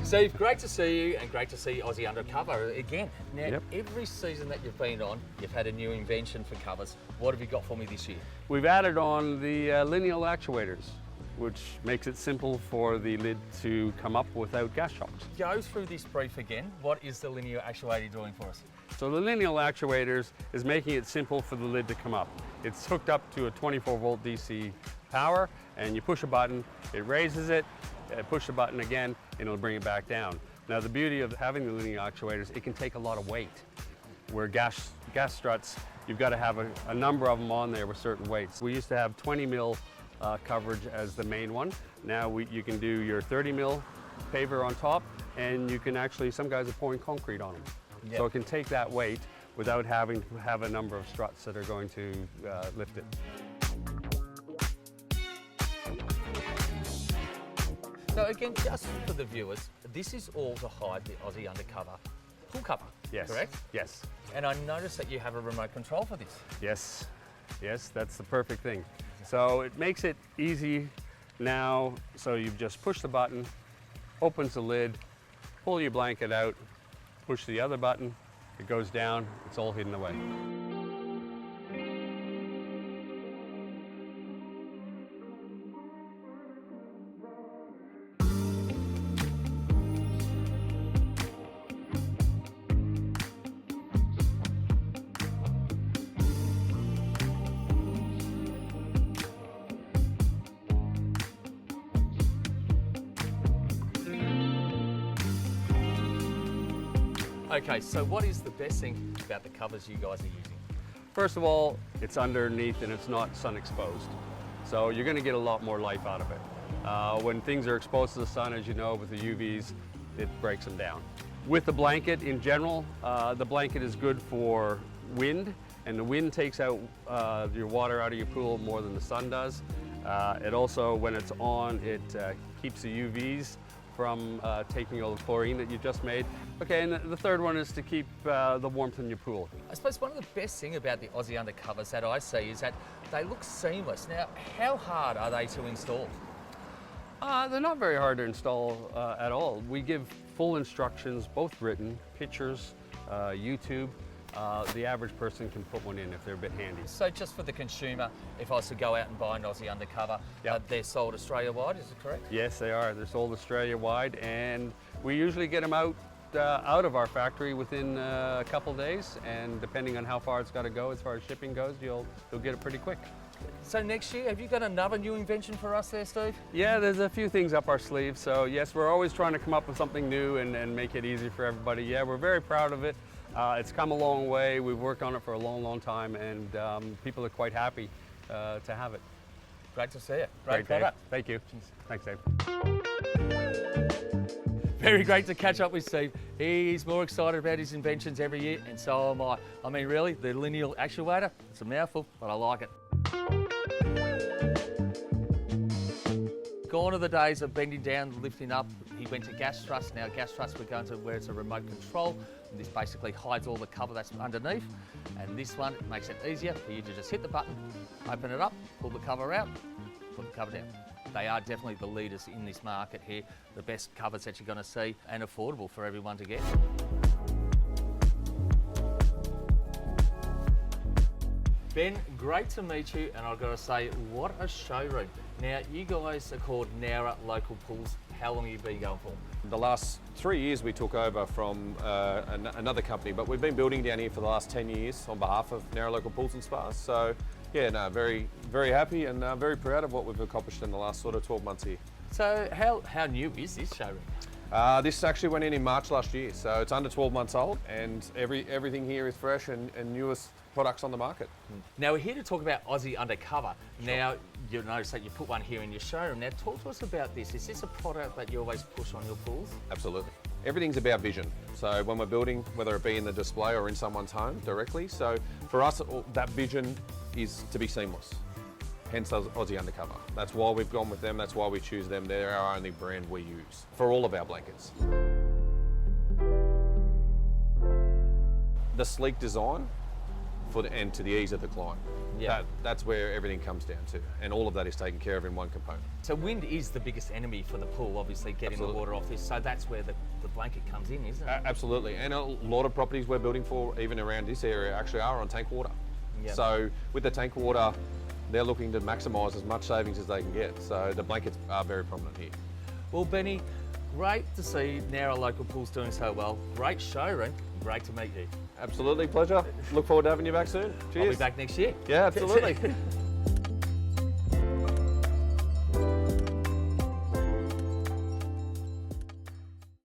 Steve, great to see you and great to see Aussie Undercover again. Now, Yep. every season that you've been on, you've had a new invention for covers. What have you got for me this year? We've added on the lineal actuators, which makes it simple for the lid to come up without gas shocks. Go through this brief again. What is the linear actuator doing for us? So the lineal actuators is making it simple for the lid to come up. It's hooked up to a 24-volt DC power, and you push a button, it raises it, push the button again, and it'll bring it back down. Now the beauty of having the lineal actuators, it can take a lot of weight. Where gas struts, you've got to have a number of them on there with certain weights. We used to have 20 mil coverage as the main one. Now you can do your 30 mil paver on top, and you can actually, some guys are pouring concrete on them. Yep. So it can take that weight without having to have a number of struts that are going to lift it. So again, just for the viewers, this is all to hide the Aussie Undercover pool cover, Yes. correct? Yes. And I noticed that you have a remote control for this. Yes. Yes, that's the perfect thing. So it makes it easy now. So you just push the button, opens the lid, pull your blanket out, push the other button, it goes down, it's all hidden away. Okay, so what is the best thing about the covers you guys are using? First of all, it's underneath and it's not sun exposed. So you're gonna get a lot more life out of it. When things are exposed to the sun, as you know, with the UVs, it breaks them down. With the blanket in general, the blanket is good for wind, and the wind takes out your water out of your pool more than the sun does. It also, when it's on, it keeps the UVs from taking all the chlorine that you just made. Okay, and the third one is to keep the warmth in your pool. I suppose one of the best things about the Aussie Undercovers that I see is that they look seamless. Now, how hard are they to install? They're not very hard to install at all. We give full instructions, both written, pictures, YouTube. The average person can put one in if they're a bit handy. So just for the consumer, if I was to go out and buy an Aussie Undercover, Yep. they're sold Australia-wide, is it correct? Yes, they are. They're sold Australia-wide, and we usually get them out of our factory within a couple days, and depending on how far it's got to go as far as shipping goes, you'll get it pretty quick. So next year, have you got another new invention for us there, Steve? Yeah, there's a few things up our sleeve. So yes, we're always trying to come up with something new and make it easy for everybody. Yeah, we're very proud of it. It's come a long way. We've worked on it for a long, long time, and people are quite happy to have it. Great to see you. Great Dave. product. Thank you. Thanks, Dave. Very great to catch up with Steve. He's more excited about his inventions every year, and so am I. I mean, really, the lineal actuator, it's a mouthful, but I like it. Gone are the days of bending down, lifting up. He went to gas truss. Now gas truss, we're going to where it's a remote control. And this basically hides all the cover that's underneath. And this one makes it easier for you to just hit the button, open it up, pull the cover out, put the cover down. They are definitely the leaders in this market here. The best covers that you're going to see, and affordable for everyone to get. Ben, great to meet you, and I've got to say, what a showroom. Now, you guys are called Nowra Local Pools. How long have you been going for? The last 3 years we took over from another company, but we've been building down here for the last 10 years on behalf of Nowra Local Pools and Spas. So yeah, no, very, very happy and very proud of what we've accomplished in the last sort of 12 months here. So how new is this showroom? This actually went in March last year, so it's under 12 months old, and everything here is fresh and newest products on the market. Now we're here to talk about Aussie Undercover. Sure. Now you'll notice that you put one here in your showroom. Now talk to us about this. Is this a product that you always push on your pools? Absolutely. Everything's about vision. So when we're building, whether it be in the display or in someone's home directly, so for us that vision is to be seamless. Hence Aussie Undercover. That's why we've gone with them, that's why we choose them. They're our only brand we use for all of our blankets. The sleek design and to the ease of the client. Yeah. That's where everything comes down to, and all of that is taken care of in one component. So wind is the biggest enemy for the pool, obviously, getting Absolutely. the water off this. So that's where the blanket comes in, isn't it? Absolutely, and a lot of properties we're building for, even around this area, actually are on tank water. Yeah. So with the tank water, they're looking to maximise as much savings as they can get. So the blankets are very prominent here. Well, Benny, great to see Nowra local pools doing so well. Great showroom. Great to meet you. Absolutely, pleasure. Look forward to having you back soon. Cheers. I'll be back next year. Yeah, absolutely.